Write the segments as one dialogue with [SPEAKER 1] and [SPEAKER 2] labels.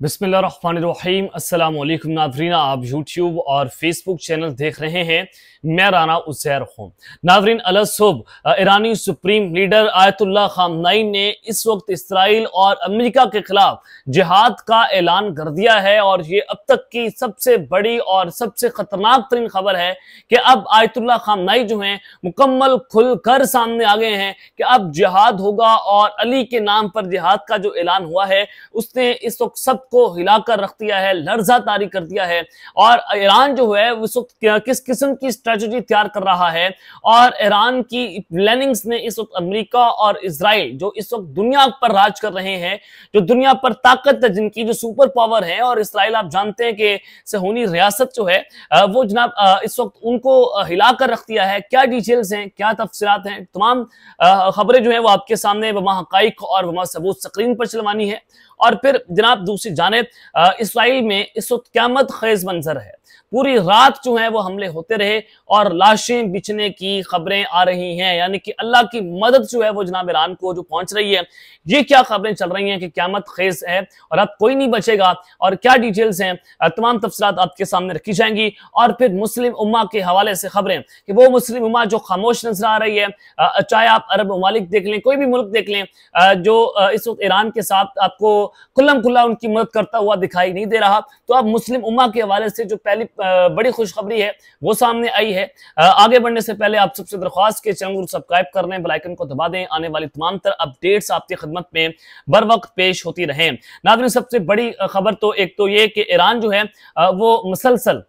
[SPEAKER 1] बिस्मिल्लाहिर्रहमानिर्रहीम। अस्सलाम वालेकुम नाज़रीन, आप यूट्यूब और फेसबुक चैनल देख रहे हैं। मैं राना उज़ैर हूँ। नाज़रीन, अलसुब ईरानी सुप्रीम लीडर आयतुल्लाह ख़ामनई ने इस वक्त इसराइल और अमेरिका के खिलाफ जिहाद का ऐलान कर दिया है और ये अब तक की सबसे बड़ी और सबसे खतरनाक तरीन खबर है कि अब आयतुल्लाह ख़ामनई जो हैं मुकम्मल खुलकर सामने आ गए हैं कि अब जिहाद होगा और अली के नाम पर जिहाद का जो ऐलान हुआ है उसने इस वक्त सबको हिलाकर रख दिया है, लर्जा तारी कर दिया है। और ईरान जो है उस वक्त किस किस्म की स्ट्रेटजी तैयार कर रहा है और ईरान की प्लानिंग्स ने इस वक्त अमेरिका और इजराइल जो इस वक्त दुनिया पर राज कर रहे हैं, जो दुनिया पर ताकत है, जिनकी जो सुपर पावर है, और इसराइल आप जानते हैं कि सहूनी रियासत जो है वो जनाब इस वक्त उनको हिलाकर रख दिया है। क्या डिटेल्स हैं, क्या तफसीलात हैं, तमाम खबरें जो है वो आपके सामने वमा हकाइक और वमा सबूत स्क्रीन पर चलवानी है। और फिर जनाब दूसरी जानिब इसराइल में इस वक्त क़यामत खेज मंजर है। पूरी रात जो है वो हमले होते रहे और लाशें बिछने की खबरें आ रही हैं, यानी कि अल्लाह की मदद जो है वो जनाब ईरान को जो पहुंच रही है। ये क्या खबरें चल रही हैं कि क़यामत खेज है और अब कोई नहीं बचेगा, और क्या डिटेल्स हैं, तमाम तफसीलात आपके सामने रखी जाएंगी। और फिर मुस्लिम उम्मा के हवाले से खबरें कि वो मुस्लिम उम्मा जो खामोश नजर आ रही है, चाहे आप अरब ममालिक देख लें, कोई भी मुल्क देख लें, जो इस वक्त ईरान के साथ आपको खुल्लम खुल्ला उनकी मदद करता हुआ दिखाई नहीं दे रहा। तो अब मुस्लिम उम्मा के हवाले से जो पहली बड़ी खुशखबरी है वो सामने आई है। आगे बढ़ने से पहले आप सबसे दरख्वास्त के चैनल को सब्सक्राइब कर लें, बेल आइकन को दबा दें, आने वाली तमाम तरह अपडेट्स आपकी खिदमत में बर वक्त पेश होती रहें। नाज़रीन, सबसे बड़ी खबर तो एक तो ये कि ईरान जो है वो मुसलसल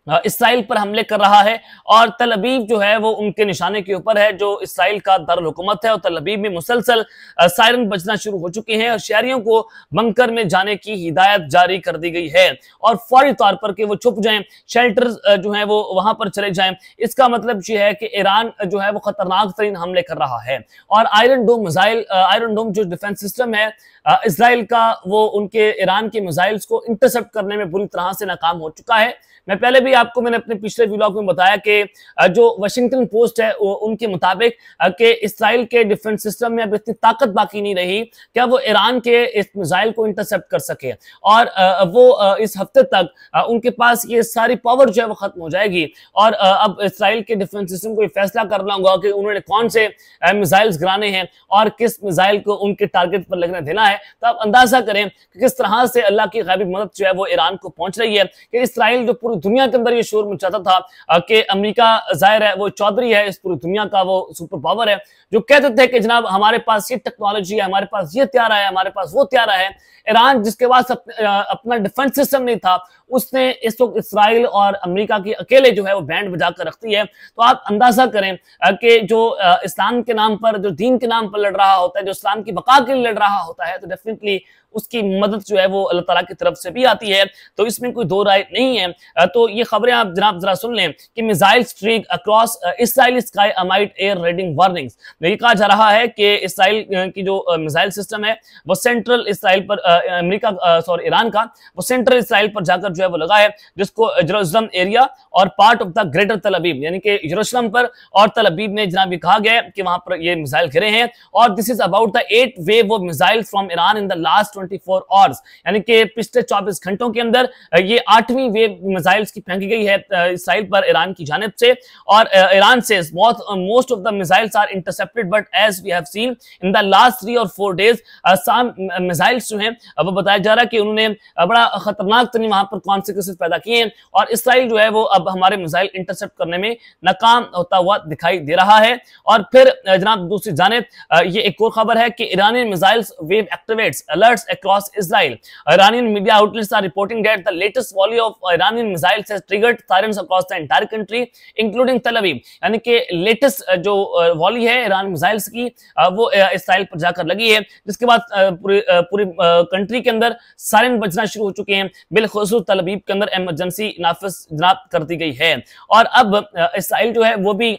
[SPEAKER 1] इसराइल पर हमले कर रहा है और तल अवीव जो है वो उनके निशाने के ऊपर है, जो इसराइल का दारुल हुकूमत है। और तल अवीव में मुसलसल सायरन बजना शुरू हो चुके हैं और शहरियों को बंकर में जाने की हिदायत जारी कर दी गई है और फौरी तौर पर कि वो छुप जाएं, शेल्टर जो है वो वहां पर चले जाएं। इसका मतलब ये है कि ईरान जो है वो खतरनाक तरीन हमले कर रहा है। और आयरन डोम जो डिफेंस सिस्टम है इसराइल का, वो उनके ईरान के मिसाइल्स को इंटरसेप्ट करने में बुरी तरह से नाकाम हो चुका है। मैं पहले भी आपको मैंने अपने पिछले व्लॉग में बताया कि जो वाशिंगटन पोस्ट है उनके मुताबिक कि इसराइल के डिफेंस सिस्टम में अब इतनी ताकत बाकी नहीं रही क्या वो ईरान के इस मिसाइल को इंटरसेप्ट कर सके, और वो इस हफ्ते तक उनके पास ये सारी पावर जो है वो खत्म हो जाएगी। और अब इसराइल के डिफेंस सिस्टम को ये फैसला करना होगा कि उन्होंने कौन से मिसाइल्स गिराने हैं और किस मिसाइल को उनके टारगेट पर लगने देना है। तो आप अंदाजा करें कि किस तरह से अल्लाह की गैबी मदद जो है वो ईरान को पहुंच रही है कि इसराइल जो पूरी दुनिया के अंदर ये शोर मचाता था कि अमेरिका जाहिर है वो चौधरी है, इस पूरी दुनिया का वो सुपर पावर है, जो कहते थे कि जनाब हमारे पास ये टेक्नोलॉजी है, हमारे पास ये त्यारा है, हमारे पास वो त्यारा है। ईरान जिसके पास अपना डिफेंस सिस्टम नहीं था, उसने इस वक्त इसराइल और अमेरिका की अकेले जो है वो बैंड बजा कर रखती है। तो आप अंदाजा करें कि जो इस्लाम के नाम पर, जो दीन के नाम पर लड़ रहा होता है, जो इस्लाम की बका के लिए लड़ रहा होता है, तो डेफिनेटली उसकी मदद जो है वो अल्लाह ताला की तरफ से भी आती है। तो इसमें कोई दो राय नहीं है। तो ये खबरें आप जनाब जरा सुन लें कि missile streak across Israel sky amid air raiding warnings. ये कहा जा रहा है कि इसराइल की जो मिसाइल सिस्टम है वो सेंट्रल इसराइल पर ईरान का वो सेंट्रल इसराइल पर जाकर जो है वो लगा है, जिसको जेरूसलम एरिया और पार्ट ऑफ द ग्रेटर तल अवीव, यानी कि जेरूसलम पर और तल अवीव में जनाब ये कहा गया है कि वहां पर ये मिसाइल गिरे हैं। और this is about the 8th wave of missile from Iran in the last 24 hours, यानी कि पिछले 24 घंटों के अंदर ये 8वीं वेव मिसाइल्स की फेंकी गई है इसराइल पर ईरान की जानिब से। और ईरान से most of the missiles are intercepted, but as we have seen in the last 3 और 4 डेज सम मिसाइल्स जो हैं अब बताया जा रहा है कि उन्होंने बड़ा खतरनाक तरीन वहां पर कॉन्सिक्वेंसेस पैदा किए हैं और इसराइल जो है वो अब हमारे मिसाइल इंटरसेप्ट करने में नाकाम होता हुआ दिखाई दे रहा है। और फिर जनाब दूसरी जानिब ये एक और खबर है कि ईरानी missiles wave activates alerts across Israel. Iranian media outlets are reporting that the latest volley of Iranian missiles has triggered sirens across the entire country, including Tel Aviv. यानी कि लेटेस्ट जो वॉली है ईरान मिसाइल्स की वो Israel पर जाकर लगी है, जिसके बाद पूरी कंट्री के अंदर सायरन बजना शुरू हो चुके हैं। बिलखुसूस तल अवीव के अंदर इमरजेंसी नाफिज जनाब कर दी गई है। और अब इसराइल जो है वो भी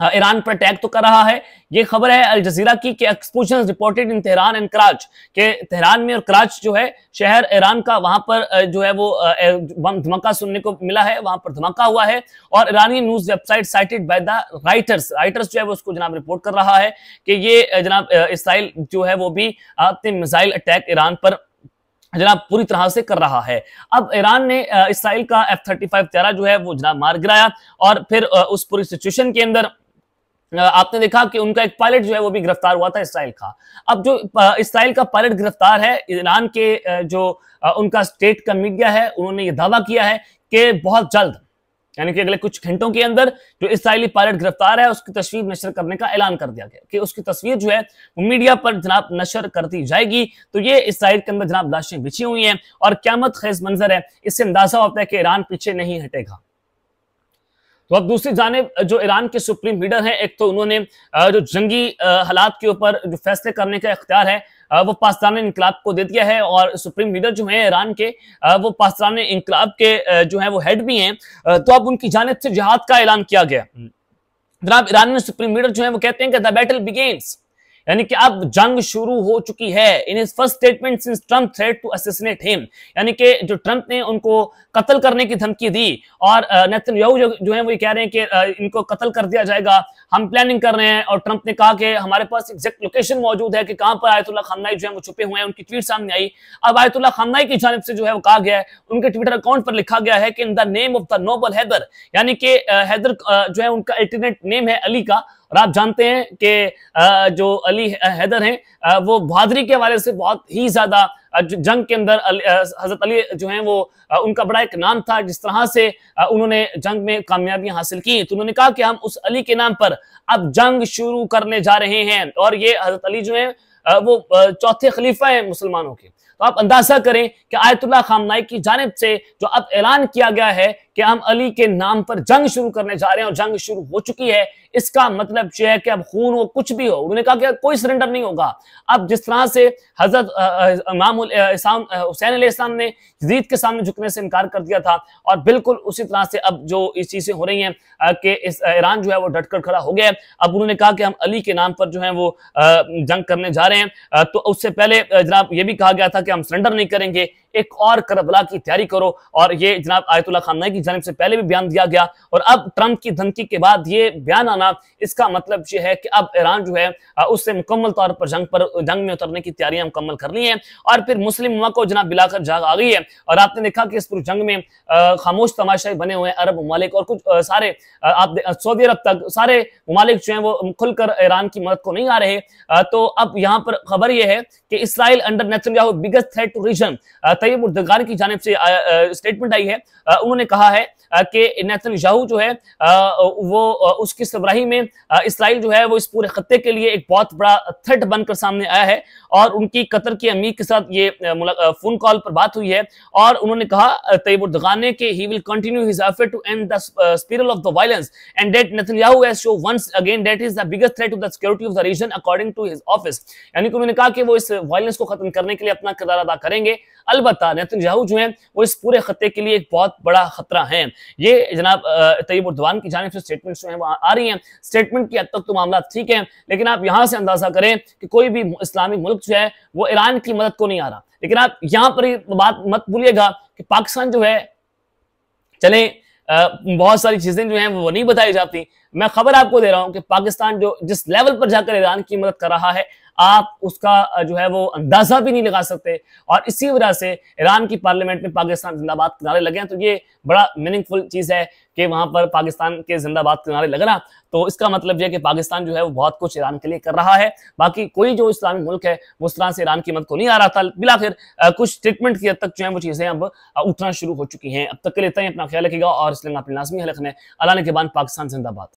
[SPEAKER 1] ईरान पर अटैक तो कर रहा है। ये खबर है अल जजीरा की कि explosion reported in Tehran and कराच, के तेहरान में और कराच जो है शहर ईरान का, वहां पर जो है वो बम धमाका सुनने को मिला है, वहां पर धमाका हुआ है। और ईरानी news website cited by the Reuters जो है वो उसको जनाब रिपोर्ट कर रहा है कि ये जनाब इसराइल जो है वो भी अपने मिसाइल अटैक ईरान पर जनाब पूरी तरह से कर रहा है। अब ईरान ने इसराइल का F-35 तैयारा जो है वो जनाब मार गिराया और फिर उस पूरी सिचुएशन के अंदर आपने देखा कि उनका एक पायलट जो है वो भी गिरफ्तार हुआ था इसराइल का। अब जो इसराइल का पायलट गिरफ्तार है, ईरान के जो उनका स्टेट का मीडिया है उन्होंने ये दावा किया है कि बहुत जल्द यानी कि अगले कुछ घंटों के अंदर जो इसराइली पायलट गिरफ्तार है उसकी तस्वीर नशर करने का ऐलान कर दिया गया कि उसकी तस्वीर जो है वो मीडिया पर जनाब नशर कर दी जाएगी। तो ये इसराइल के अंदर जनाब लाशें बिछी हुई हैं और क़यामत खेज मंजर है। इससे अंदाजा होता है कि ईरान पीछे नहीं हटेगा। तो अब दूसरी जानिब जो ईरान के सुप्रीम लीडर हैं, एक तो उन्होंने जो जंगी हालात के ऊपर जो फैसले करने का इख्तियार है वो पाकिस्तान इनकलाब को दे दिया है और सुप्रीम लीडर जो है ईरान के वो पाकिस्तान इनकलाब के जो है वो हेड भी हैं। तो अब उनकी जानिब से जिहाद का ऐलान किया गया। जनाब ईरानी सुप्रीम लीडर जो है वो कहते हैं कि द बैटल बिगिंस, यानी कि अब जंग शुरू हो चुकी है। In his first statement since Trump threat to assassinate him, यानी कि जो ट्रम्प ने उनको कत्ल करने की धमकी दी और नेतन्याहू जो है वो ये कह रहे हैं कि इनको कत्ल कर दिया जाएगा, हम प्लानिंग कर रहे हैं। और ट्रम्प ने कहा कि हमारे पास एग्जैक्ट लोकेशन मौजूद है कि कहां पर आयतुल्लाह खामनाई जो है वो छुपे हुए हैं। उनकी ट्वीट सामने आई। अब आयतुल्लाह खामनाई की जानिब से जो है वो कहा गया है, उनके ट्विटर अकाउंट पर लिखा गया है कि in the name of the noble Haider, यानी कि हैदर जो है उनका अल्टरनेट नेम है अली का। और आप जानते हैं कि जो अली हैदर हैं वो बहादुरी के हवाले से बहुत ही ज्यादा जंग के अंदर हजरत अली जो हैं वो उनका बड़ा एक नाम था, जिस तरह से उन्होंने जंग में कामयाबियां हासिल की। तो उन्होंने कहा कि हम उस अली के नाम पर अब जंग शुरू करने जा रहे हैं। और ये हजरत अली जो है वो चौथे खलीफा हैं मुसलमानों के। तो आप अंदाजा करें कि आयतुल्लाह खामनाई की जानिब से जो अब ऐलान किया गया है कि हम अली के नाम पर जंग शुरू करने जा रहे हैं और जंग शुरू हो चुकी है, इसका मतलब यह है कि अब खून हो कुछ भी हो, उन्होंने कहा कि कोई सरेंडर नहीं होगा। अब जिस तरह से हजरत इमाम हुसैन अलैहिस्सलाम ने यजीद के सामने झुकने से इनकार कर दिया था, और बिल्कुल उसी तरह से अब जो इस चीजें हो रही हैं कि इस ईरान जो है वो डटकर खड़ा हो गया है। अब उन्होंने कहा कि हम अली के नाम पर जो है वो जंग करने जा रहे हैं। तो उससे पहले जनाब ये भी कहा गया था कि हम सरेंडर नहीं करेंगे, एक और करबला की तैयारी करो। और ये जनाब आयतुल्लाह खामनाई की जानिब से पहले भी बयान दिया गया, और अब ट्रंप की धमकी के बाद ये बयान आना, इसका मतलब ये है कि अब ईरान जो है उससे मुकम्मल तौर पर जंग में उतरने की तैयारियां मुकम्मल कर ली हैं। और फिर मुस्लिम उम्मा को जनाब बिलाकर जाग आ गई है। और आपने देखा कि इस पूरी जंग में खामोश तमाशाई बने हुए हैं अरब ममालिक, और कुछ सारे आप सऊदी अरब तक सारे ममालिक जो हैं वो खुलकर ईरान की मदद को नहीं आ रहे। तो अब यहाँ पर खबर यह है कि Israel under Netanyahu biggest threat to region, Tayyip Erdogan की जानिब से स्टेटमेंट आई है। उन्होंने कहा है कि नेतन्याहू जो है वो उसकी सरबराही में इसराइल जो है वो इस पूरे खत्ते के लिए एक बहुत बड़ा थ्रेट बनकर सामने आया है। और उनकी कतर की अमीर के साथ ये फोन कॉल पर बात हुई है, और उन्होंने कहा तैयब उर्दगान ने कि he will continue his effort to end the spiral of the violence and that Netanyahu has show once again that is the biggest threat to the security of the region according to his office. यानी कि उन्होंने कहा कि वो इस violence को खत्म करने के लिए अपना किरदार अदा करेंगे। अलबत्ता नेतन्याहू जो है वो इस पूरे खत्ते के लिए एक बहुत बड़ा खतरा है। ये जनाब तैयब उर्दगान की जानिब से स्टेटमेंट जो है वो आ रही हैं। स्टेटमेंट की हद तक तो मामला ठीक है, लेकिन आप यहां से अंदाजा करें कि कोई भी इस्लामी मुल्क जो है वो ईरान की मदद को नहीं आ रहा। लेकिन आप यहां पर बात मत भूलिएगा कि पाकिस्तान जो है, चले बहुत सारी चीजें जो हैं वो नहीं बताई जाती। मैं खबर आपको दे रहा हूं कि पाकिस्तान जो जिस लेवल पर जाकर ईरान की मदद कर रहा है, आप उसका जो है वो अंदाजा भी नहीं लगा सकते। और इसी वजह से ईरान की पार्लियामेंट में पाकिस्तान जिंदाबाद के नारे लगे हैं। तो ये बड़ा मीनिंगफुल चीज है कि वहां पर पाकिस्तान के जिंदाबाद के नारे लगना। तो इसका मतलब यह कि पाकिस्तान जो है वो बहुत कुछ ईरान के लिए कर रहा है। बाकी कोई जो इस्लामी मुल्क है वो उस तरह से ईरान की मदद को नहीं आ रहा था। बिलाखिर कुछ स्टेटमेंट की हद तक जो है वो चीजें अब उठना शुरू हो चुकी हैं। अब तक के लिए इतना ही, अपना ख्याल रखिएगा और इसलिए अपनी लाजमी है लिखने अल्लाह ने के बाद पाकिस्तान जिंदाबाद।